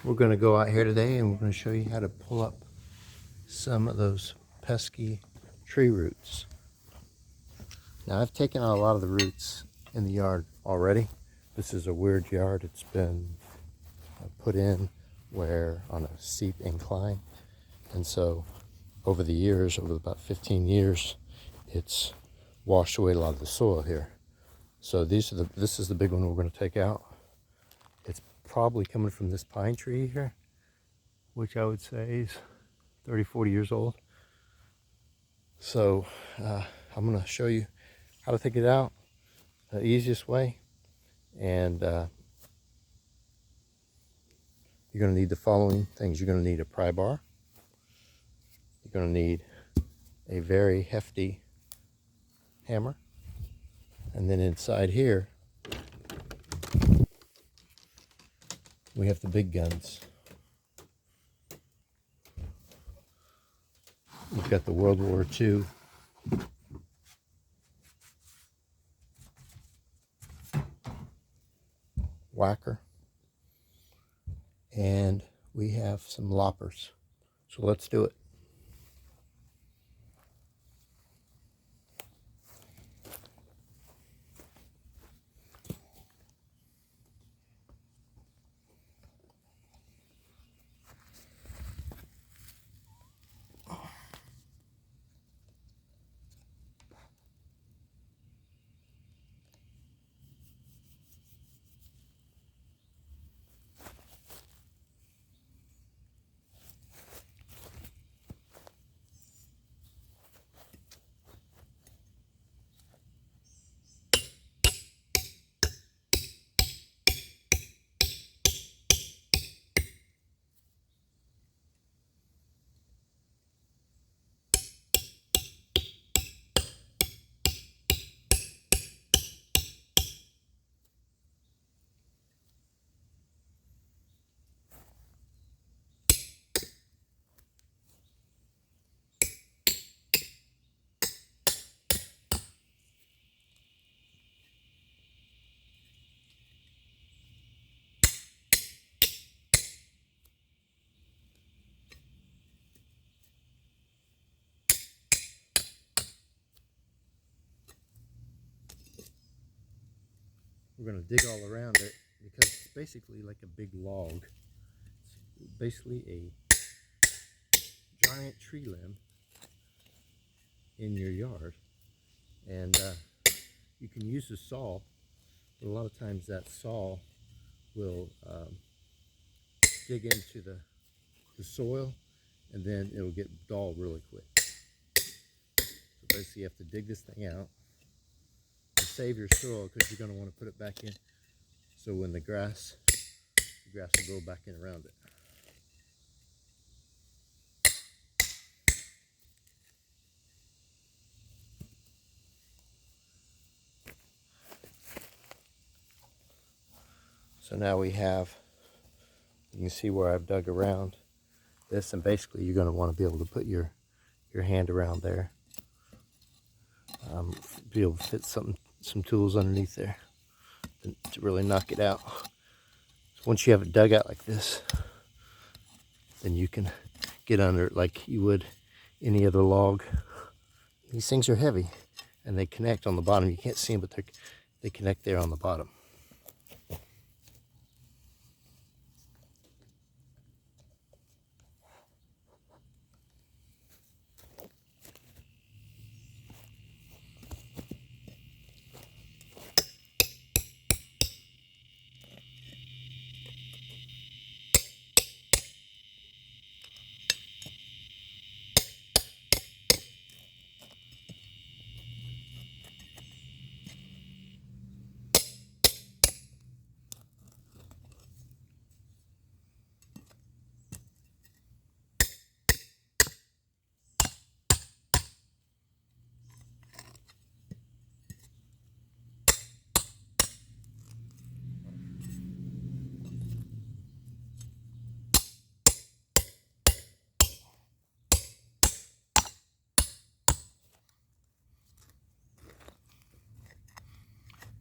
We're going to go out here today and we're going to show you how to pull up some of those pesky tree roots. Now I've taken out a lot of the roots in the yard already. This is a weird yard. It's been put in where on a steep incline, and so over the years, over about 15 years, it's washed away a lot of the soil here. So this is the big one we're going to take out. It's probably coming from this pine tree here, which I would say is 30-40 years old. So I'm going to show you how to take it out the easiest way, and you're going to need the following things. You're going to need a pry bar. You're going to need a very hefty hammer, and then inside here we have the big guns. We've got the World War II whacker, and we have some loppers. So let's do it. We're going to dig all around it because it's basically like a big log. It's basically a giant tree limb in your yard, and you can use a saw, but a lot of times that saw will dig into the soil, and then it'll get dull really quick. So basically you have to dig this thing out and save your soil, because you're going to want to put it back in, so when the grass will grow back in around it. So now we have, you can see where I've dug around this, and basically you're going to want to be able to put your hand around there, be able to fit some tools underneath there to really knock it out. So once you have it dug out like this, then you can get under it like you would any other log. These things are heavy, and they connect on the bottom. You can't see them, but they connect there on the bottom.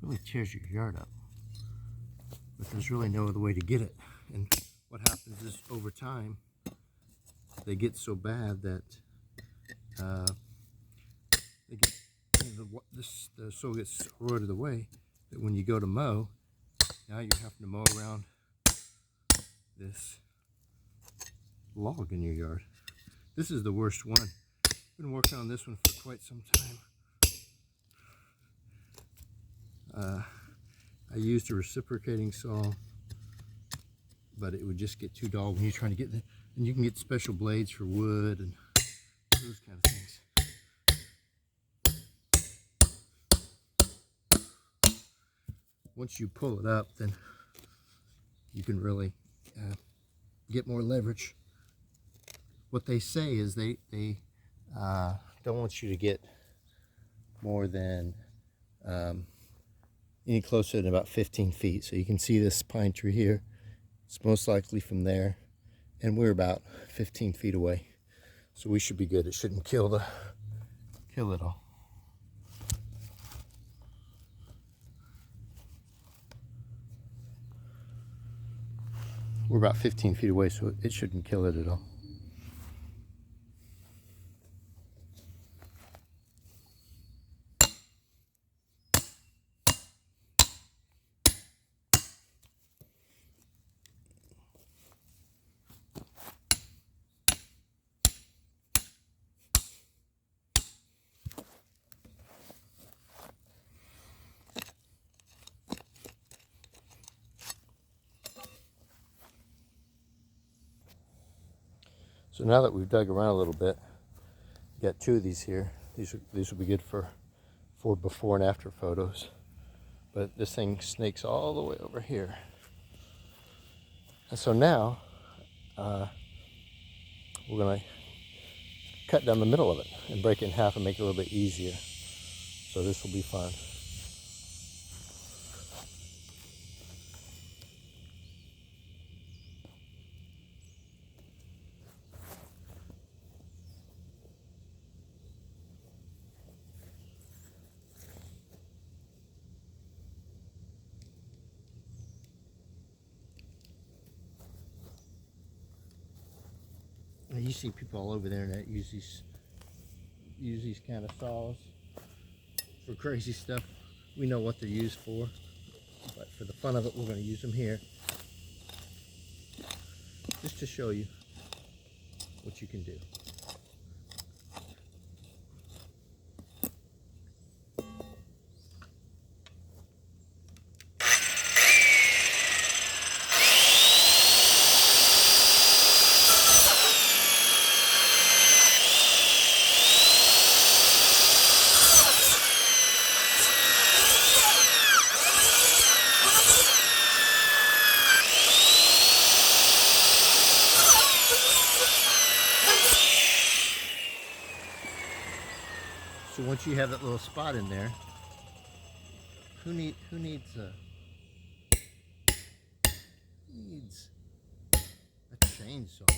Really tears your yard up, but there's really no other way to get it. And what happens is over time they get so bad that they get, the soil gets eroded away that when you go to mow, now you're having to mow around this log in your yard. This is the worst one. I've been working on this one for quite some time. I used a reciprocating saw, but it would just get too dull when you're trying to get the, and you can get special blades for wood and those kind of things. Once you pull it up, then you can really get more leverage. What they say is they don't want you to get more than any closer than about 15 feet. So you can see this pine tree here. It's most likely from there, and we're about 15 feet away. So we should be good. It shouldn't kill it all. We're about 15 feet away, so it shouldn't kill it at all. So now that we've dug around a little bit, got two of these here. These will be good for before and after photos. But this thing snakes all the way over here. And so now we're going to cut down the middle of it and break it in half and make it a little bit easier. So this will be fun. You see people all over the internet use these kind of saws for crazy stuff. We know what they're used for, but for the fun of it, we're going to use them here just to show you what you can do. So once you have that little spot in there, who needs a chainsaw?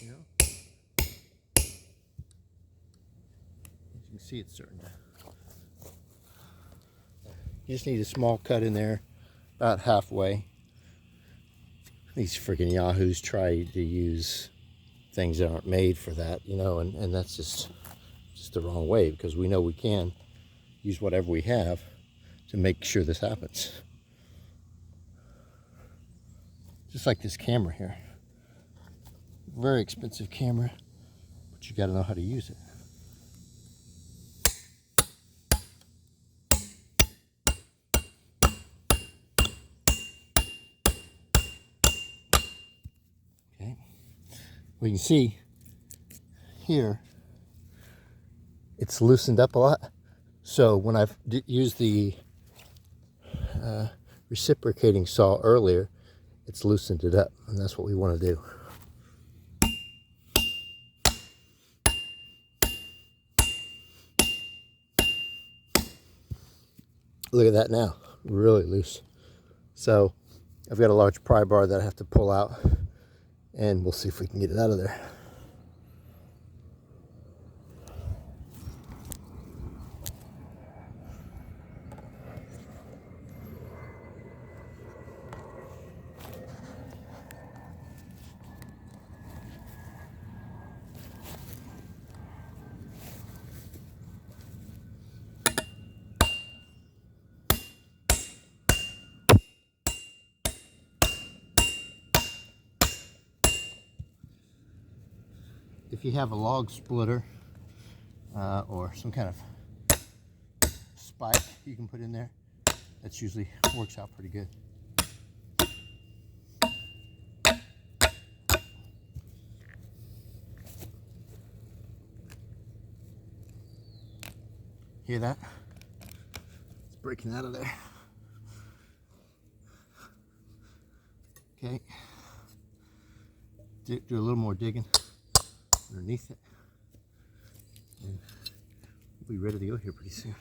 You know, as you can see, it's starting to. You just need a small cut in there, about halfway. These freaking yahoos try to use things that aren't made for that, you know, and that's just the wrong way, because we know we can use whatever we have to make sure this happens. Just like this camera here. Very expensive camera, but you got to know how to use it. Okay. We can see here it's loosened up a lot. So when I've used the reciprocating saw earlier, it's loosened it up, and that's what we want to do. Look at that now, really loose. So I've got a large pry bar that I have to pull out, and we'll see if we can get it out of there. if you have a log splitter or some kind of spike you can put in there, that's usually works out pretty good. Hear that? It's breaking out of there. Okay. Do a little more digging underneath it, and we'll be ready to go here pretty soon.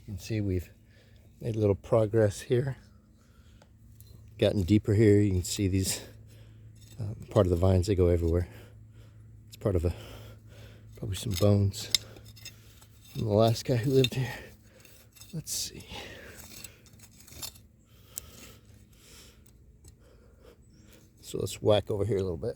You can see we've made a little progress here. Gotten deeper here. You can see these part of the vines, they go everywhere. It's part of probably some bones from the last guy who lived here. Let's see. So let's whack over here a little bit.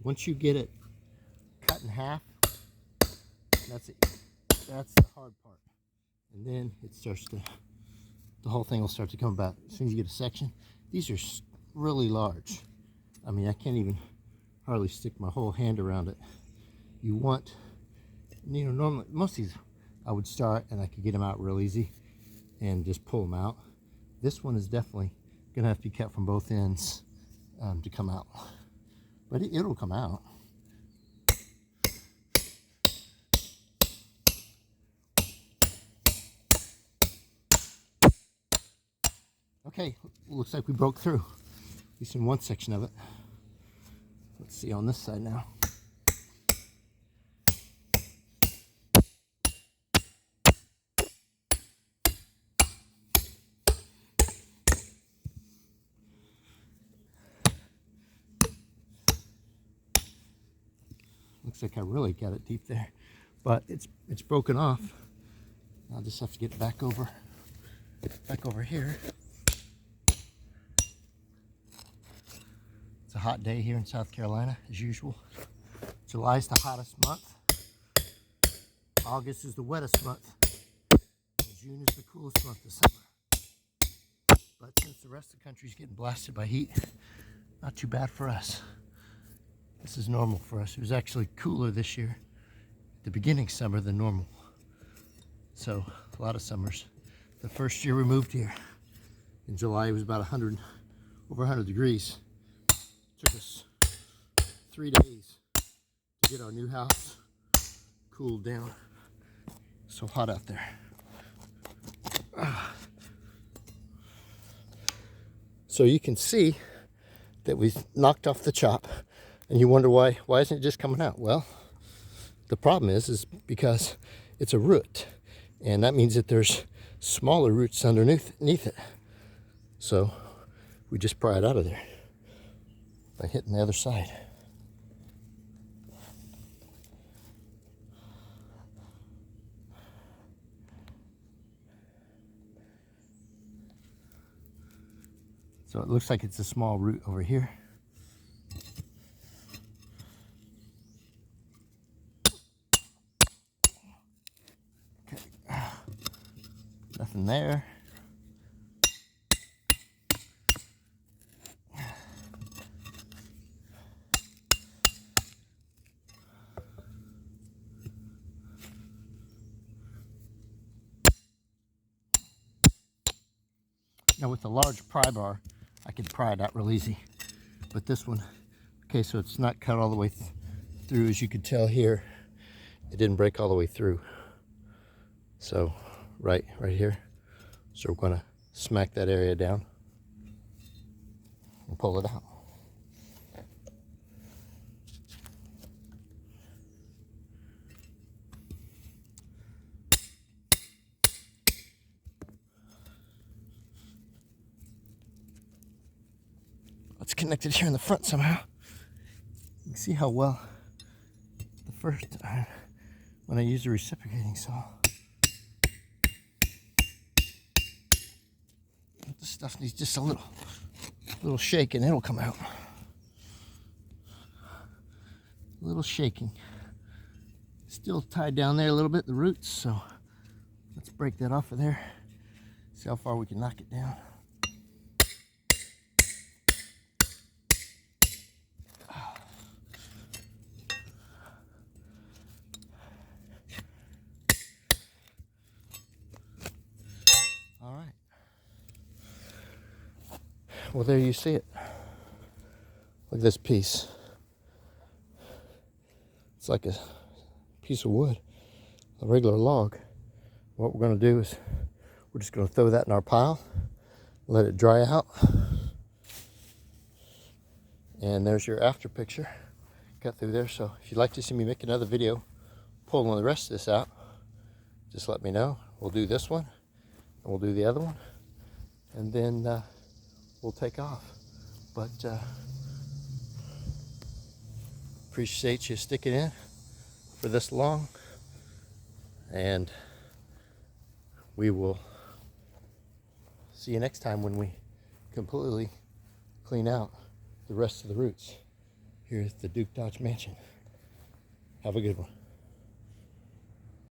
Once you get it cut in half, that's it. That's the hard part. And then it starts to, the whole thing will start to come about. As soon as you get a section, these are really large. I mean, I can't even hardly stick my whole hand around it. You want, you know, normally, most of these I would start and I could get them out real easy and just pull them out. This one is definitely gonna have to be cut from both ends to come out. But it'll come out. Okay, looks like we broke through, at least in one section of it. Let's see on this side now. Looks like I really got it deep there, but it's broken off. I'll just have to get back over here. It's a hot day here in South Carolina, as usual. July's the hottest month. August is the wettest month. June is the coolest month of summer. But since the rest of the country's getting blasted by heat, not too bad for us. This is normal for us. It was actually cooler this year, at the beginning of summer, than normal. So a lot of summers. The first year we moved here in July, it was about over 100 degrees. It took us 3 days to get our new house cooled down. So hot out there. So you can see that we've knocked off the chop. And you wonder why isn't it just coming out? Well, the problem is because it's a root, and that means that there's smaller roots underneath it. So we just pry it out of there by hitting the other side. So it looks like it's a small root over here. Nothing there. Now with the large pry bar, I can pry it out real easy. But this one, okay, so it's not cut all the way through. As you can tell here, it didn't break all the way through. So right here. So we're gonna smack that area down and pull it out. It's connected here in the front somehow. You can see how well the first time when I used a reciprocating saw. This stuff needs just a little shake and it'll come out. A little shaking. Still tied down there a little bit, the roots, so let's break that off of there. See how far we can knock it down. All right. Well, there you see it. Look at this piece. It's like a piece of wood, a regular log. What we're going to do is we're just going to throw that in our pile, let it dry out. And there's your after picture. Got through there. So if you'd like to see me make another video pulling the rest of this out, just let me know. We'll do this one and we'll do the other one, and then we'll take off. But appreciate you sticking in for this long, and we will see you next time when we completely clean out the rest of the roots here at the Duke Dodge Mansion. Have a good one.